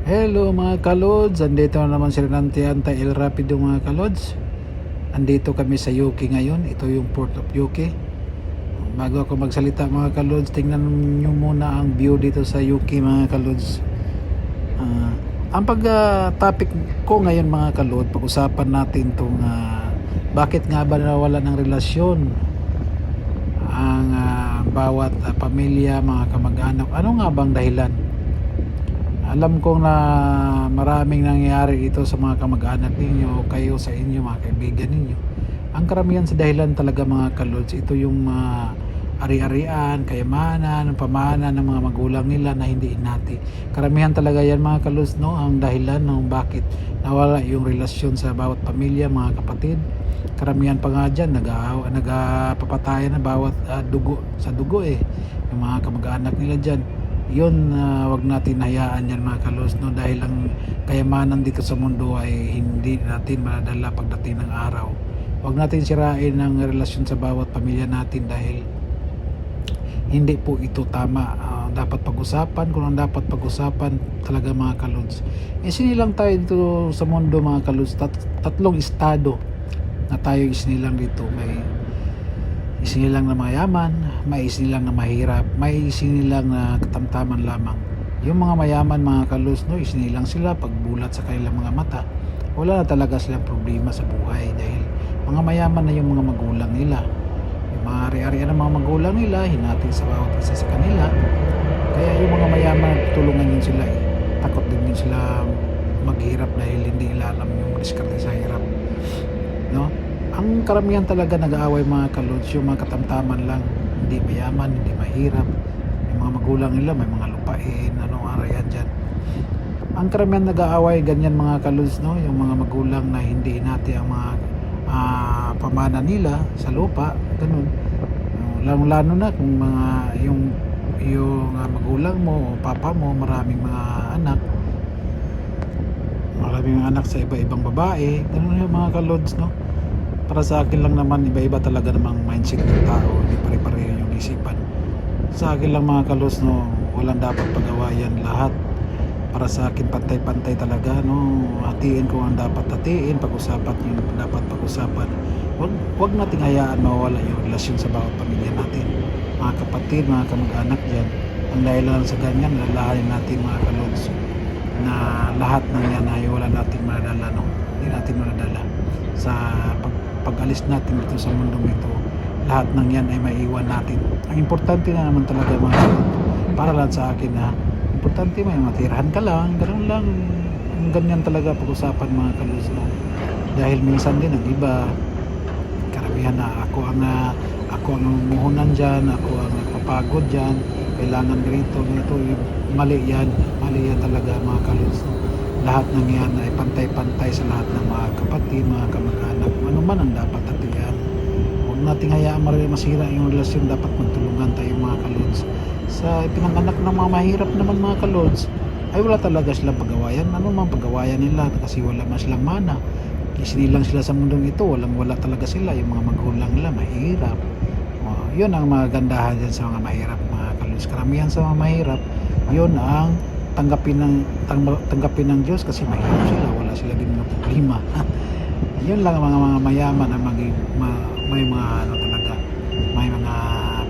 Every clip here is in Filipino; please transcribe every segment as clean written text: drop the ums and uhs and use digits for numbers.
Hello mga kalods, andito na naman si Renantianta El Rapido mga kalods. Andito kami sa UK ngayon, ito yung Port of UK. Bago ako magsalita mga kalods, tingnan nyo muna ang view dito sa UK mga kalods. Ang topic ko ngayon mga kalod, pag-usapan natin itong bakit nga ba nawala ng relasyon ang bawat pamilya, mga kamag-anak. Ano nga bang dahilan? Alam ko na maraming nangyayari ito sa mga kamag-anak ninyo, kayo sa inyo, mga kaibigan ninyo. Ang karamihan sa dahilan talaga mga kalods, ito yung ari-arian, kayamanan, pamana ng mga magulang nila na hindi inati. Karamihan talaga yan mga kalods, no? Ang dahilan ng bakit nawala yung relasyon sa bawat pamilya, mga kapatid. Karamihan pa nga dyan, nagpapatayan na bawat dugo sa dugo yung mga kamag-anak nila dyan. Yun, wag natin hayaan yan mga kalos, no? Dahil ang kayamanan dito sa mundo ay hindi natin madala pagdating ng araw. Wag natin sirain ang relasyon sa bawat pamilya natin dahil hindi po ito tama. Dapat pag-usapan kung ang dapat pag-usapan talaga mga kalods. Isinilang tayo dito sa mundo mga kalods, tatlong estado na tayo isinilang dito. May isinilang na mayaman, may isinilang na mahirap, may isinilang na katamtaman lamang. Yung mga mayaman mga kalos, no, isinilang sila pagbulat sa kanilang mga mata. Wala na talaga silang problema sa buhay dahil mga mayaman na yung mga magulang nila. Yung mga ari-arian ng mga magulang nila, hinati sa bawat isa sa kanila. Kaya yung mga mayaman, tulungan yun sila takot din yun sila maghirap dahil hindi nila alam yung diskarte sa hirap, no? Ang karamihan talaga nag-aaway mga kalods, yung mga katamtaman lang, hindi mayaman, hindi mahirap. Yung mga magulang nila may mga lupain, arayan dyan. Ang karamihan nag-aaway ganyan mga kalods, no? Yung mga magulang na hindi hinati ang mga pamana nila sa lupa, ganun. Lalo na kung yung magulang mo o papa mo maraming mga anak sa iba-ibang babae, ganun yung mga kalods, no? Para sa akin lang naman, iba-iba talaga namang mindset ng tao, hindi pare-pareho yung isipan. Sa akin lang mga kalos, no, walang dapat pag-awayan lahat. Para sa akin pantay-pantay talaga, no, hatiin kung ang dapat hatiin, pag-usapan yung dapat pag-usapan. Wag nating hayaan mawala yung relasyon sa bawat pamilya natin, mga kapatid, mga kamag-anak dyan. Ang dahilan sa ganyan, lalahanin natin mga kalos na lahat ng yan ay wala nating madala, no? Hindi natin madala sa pag-alis natin dito sa mundong ito. Lahat ng yan ay maiiwan natin. Ang importante na naman talaga mga kalod, para lang sa akin na importante may matirahan ka lang, ganoon lang. Ganyan talaga pag-usapan mga kalod, no? Dahil minsan din ang iba, karamihan na ako ang muhunan dyan, ako ang nagpapagod dyan, kailangan ganito, mali yan talaga mga kalod, no? Lahat ng yan ay pantay-pantay sa lahat ng mga kapatid, mga kamag-anak. Ano man ang dapat hatian. Huwag nating hayaan masira yung relasyon. Dapat magtulungan tayo mga kalods. Sa pinanganak ng mga mahirap naman mga kalods, ay wala talaga silang pag-awayan. Ano man pag-awayan nila kasi wala man silang mana. Isinilang sila sa mundong ito. Walang-wala talaga sila. Yung mga magulang nila mahirap. Yun ang magandahan dyan sa mga mahirap mga kalods. Karamihan sa mga mahirap, yun ang tanggapin ng Diyos kasi mahirap sila, wala sila din mga problema. Yun lang ang mga mayaman na may mga talaga, may mga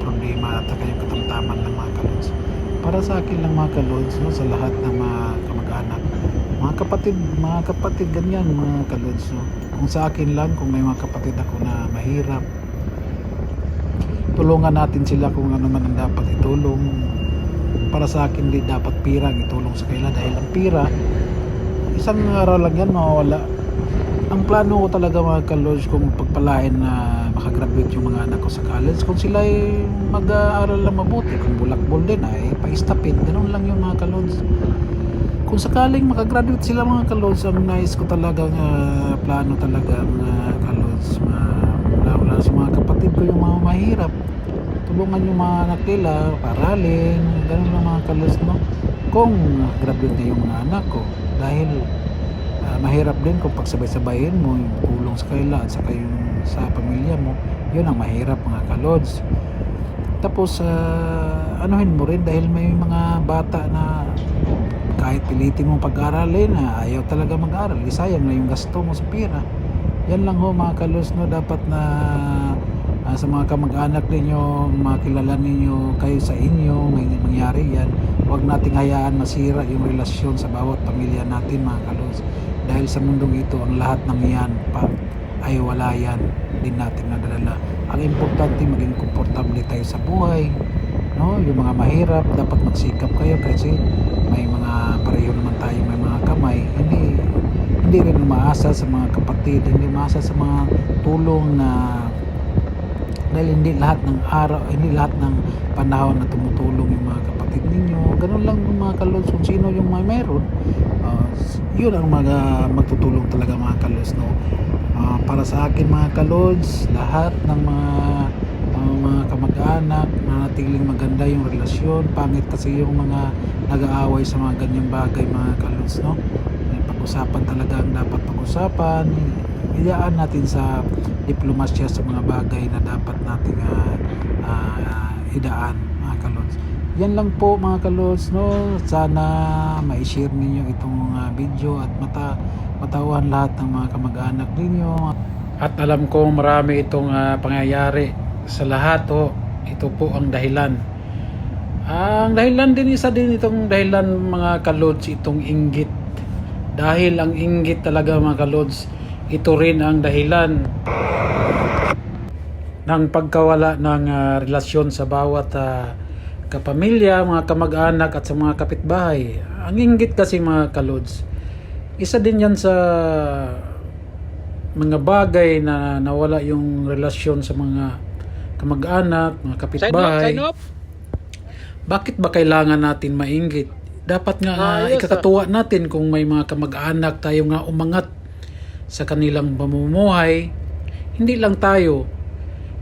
problema at saka yung katamtaman ng mga kalods. Para sa akin lang mga kalods, no, sa lahat ng mga kamag-anak, mga kapatid ganyan mga kalods, no? Kung sa akin lang, kung may mga kapatid ako na mahirap, tulungan natin sila kung ano man ang dapat itulong. Para sa akin, di dapat pira ang itulong sa kanila dahil ang pira isang araw lang yan mawawala. Ang plano ko talaga mga kalods, kung pagpalain na makagraduate yung mga anak ko sa college, kung sila ay mag-aaral lang mabuti, kung bulakbol din ay paistapin, ganun lang yung mga kalods. Kung sakaling makagraduate sila mga kalods, ang nais ko talaga plano talaga mga kalods, lalo sa mga kapatid ko yung mga mahirap, tulungan yung mga anak nila, paralin, ganun lang mga kalos, no? Kung graduate na yung mga anak ko, dahil mahirap din kung pagsabay-sabayin mo yung tulong sa kanila at saka yung sa pamilya mo, yun ang mahirap mga kalods. Tapos anuhin mo rin dahil may mga bata na kahit pilitin mong pag-aralin, ayaw talaga mag-aral, sayang na yung gasto mo sa pera. Yan lang ho mga kalods, no, dapat na sa mga kamag-anak ninyo, makilala ninyo kayo sa inyo, may mangyari yan. Huwag nating hayaan masira yung relasyon sa bawat pamilya natin mga kalods. Dahil sa mundong ito, ang lahat ng yan ay wala yan din natin nadadala. Ang importante, maging komportable tayo sa buhay, no? Yung mga mahirap, dapat magsikap kayo kasi may mga pareho naman tayo, may mga kamay. Hindi rin umaasa sa mga kapatid, hindi umaasa sa mga tulong na dahil hindi lahat ng araw, hindi lahat ng panahon na tumutulong yung mga kapatid ninyo. Ganun lang yung mga kalods, kung sino yung may meron, yun ang magtutulong talaga mga kalods, no? Para sa akin mga kalods, lahat ng mga kamag-anak, manatiling maganda yung relasyon. Pangit kasi yung mga nag-aaway sa mga ganyang bagay mga kalods, no? Pag-usapan talaga ang dapat pag-usapan. Iyaan natin sa diplomasya sa mga bagay na dapat nating idaan mga kalods. Yan lang po mga kalods, no? Sana ma-share ninyo itong video at matawan lahat ng mga kamag-anak ninyo. At alam ko marami itong pangyayari sa lahat. Ito po ang dahilan. Ang dahilan din, isa din itong dahilan mga kalods, itong inggit. Dahil ang inggit talaga mga kalods, ito rin ang dahilan ng pagkawala ng relasyon sa bawat kapamilya, mga kamag-anak at sa mga kapitbahay. Ang inggit kasi mga kalods, isa din yan sa mga bagay na nawala yung relasyon sa mga kamag-anak, mga kapitbahay. Bakit ba kailangan natin mainggit? Dapat nga ikakatuwa natin kung may mga kamag-anak tayo nga umangat sa kanilang pamumuhay. Hindi lang tayo,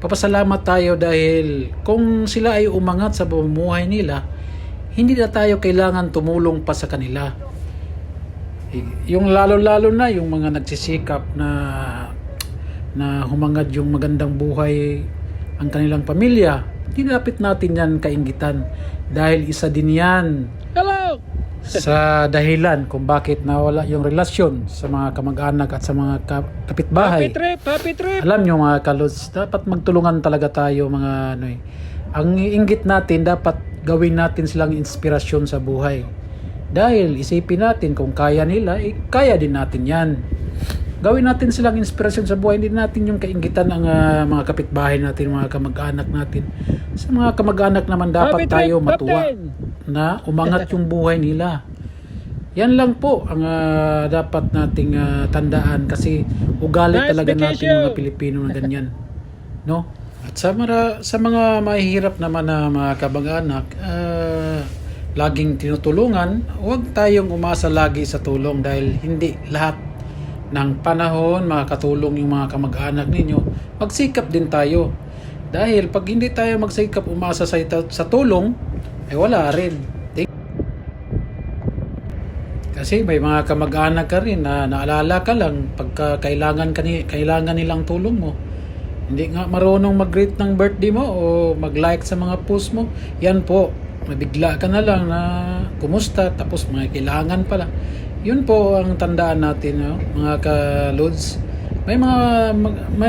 papasalamat tayo dahil kung sila ay umangat sa pamumuhay nila, hindi na tayo kailangan tumulong pa sa kanila. Yung lalo-lalo na yung mga nagsisikap na humangad yung magandang buhay ang kanilang pamilya, hindi dapat natin yan kainggitan dahil isa din yan sa dahilan kung bakit nawala yung relasyon sa mga kamag-anak at sa mga kapitbahay. Happy trip. Alam nyo mga kalods, dapat magtulungan talaga tayo mga Ang inggit natin, dapat gawin natin silang inspirasyon sa buhay. Dahil isipin natin kung kaya nila, kaya din natin yan. Gawin natin silang inspirasyon sa buhay. Hindi natin yung kainggitan ng mga kapitbahay natin, mga kamag-anak natin. Sa mga kamag-anak naman dapat tayo matuwa na umangat yung buhay nila. Yan lang po ang dapat nating tandaan kasi ugali talaga natin mga Pilipino na ganyan, no? At sa mga mahihirap naman na mga kamag-anak, laging tinutulungan, huwag tayong umasa lagi sa tulong dahil hindi lahat ng panahon makakatulong yung mga kamag-anak ninyo. Magsikap din tayo dahil pag hindi tayo magsikap umasa sa tulong, ay wala rin. Kasi may mga kamag-anak ka rin na naalala ka lang pagka kailangan nilang tulong mo. Hindi nga marunong mag-greet ng birthday mo o mag-like sa mga post mo. Yan po, mabigla ka na lang na kumusta tapos mga kailangan pala. Yun po ang tandaan natin, no? Mga ka-lods. May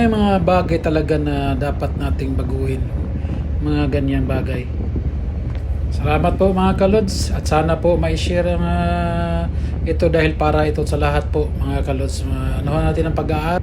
mga bagay talaga na dapat nating baguhin. Mga ganyang bagay. Salamat po mga kalods at sana po ma-share ito dahil para ito sa lahat po mga kalods. Ano natin ang pag-aaral.